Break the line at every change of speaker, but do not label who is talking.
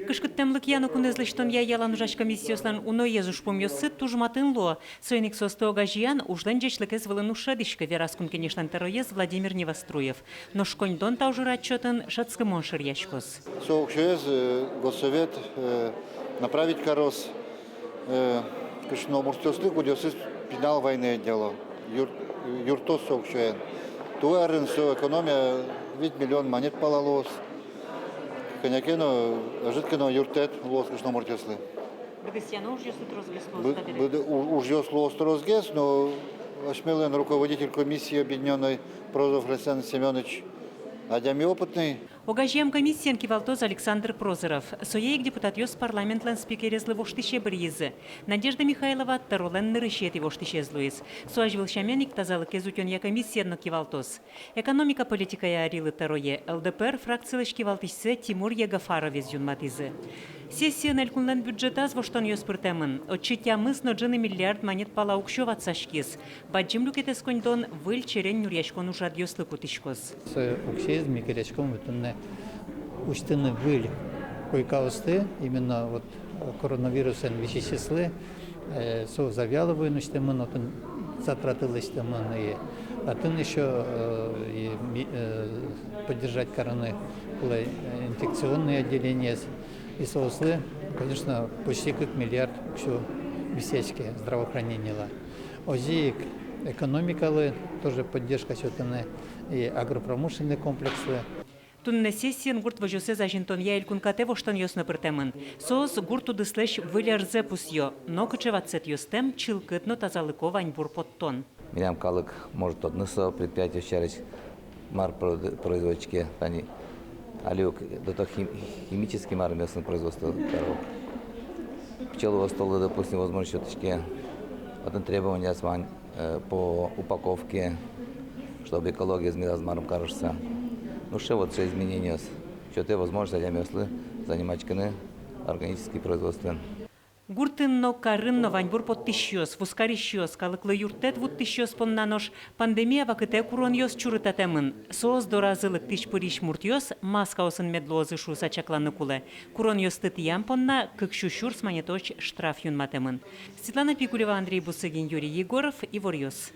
Кышкыттемлык яну кунезлыштон я ялан ужаш комиссияслан уно езуш помьосы тужматын ло. Сойник состога жиян уждан жечлыкез вылын ушадышка вераскун кенешлан терроез Владимир Невоструев. Но шконьдон таужыр отчетын шацкымон ширьяшкос.
Соокшуез госсовет направить корос кышно муртёслы кудёсыз пинал войны дело. Юртос соокшуен. Туарын со экономия ведь миллион монет пололос. Конякено жидкено юртет лос кышно муртёслы.
Бегасьяно уж если
Уж лос трозгес, но Ашмелен, руководитель комиссии объединенной Прозов Александр Семенович, адями опытный.
Огажьям комиссиян кивалтоз Александр Прозоров. Соеик депутат ёс парламентлан спикерезлы воштище бризы. Надежда Михайлова таролен нырышет воштище злуиз. Суажвилшамен иктазалык езутен я комиссиян кивалтоз. Экономика политика я арилы тарое. ЛДПР фракциялыш кивалтишсе Тимур Егафаров из юнматизы. Сессия нелькунлен бюджетаз воштон ёс пыртемын. Отчитямыз ноджины миллиард монет пала укшёват сашкиз. Баджим люкетес коньдон выль черен нюрьяшкон ужад ёслы кутишкос.
Укшез микеречком вытунне учтыны выль койкаусты именно вот коронавируsen вещеслы со завяловые ночтемын отын затратылыштемын и отын еще поддержать короны инфекционные отделения и соуслы, конечно, почти как миллиард еще бесечки здравоохранения. Озик экономикалы тоже поддержка сетаны и агропромышленные комплексы.
Тунне сессиян гурт вожосе зажинтон я илькункате воштон ёсно пыртемын. Соз гурту дыслеш вылярзе пусьё, но кычеватсет ёстем чилкытно тазалыко вань бур подтон.
Милям калык может однысо предприятие чарить мар производчики, они алюк до того химический мар местное производство коров. Пчелового стола, допустим, возможно, щеточки. Потом требования свань по упаковке, чтобы экология изменилась с маром кажется. Ну что вот все изменения, что ты возможно занимать органические производства.
Гуртынно карынно ваньбур подтищёс, вускарищёс, калыклы юртет вуттищёс поннанош, пандемия вакыте курон ёс чурытатемын. Соос доразылык тиш пыриш муртёс, маска осын медлозы шу сачакланны куле. Курон ёс тытыям понна, кыкшушур сманеточ штраф юнматемын. Светлана Пикулева, Андрей Бусыгин, Юрий Егоров, Ивор ёс.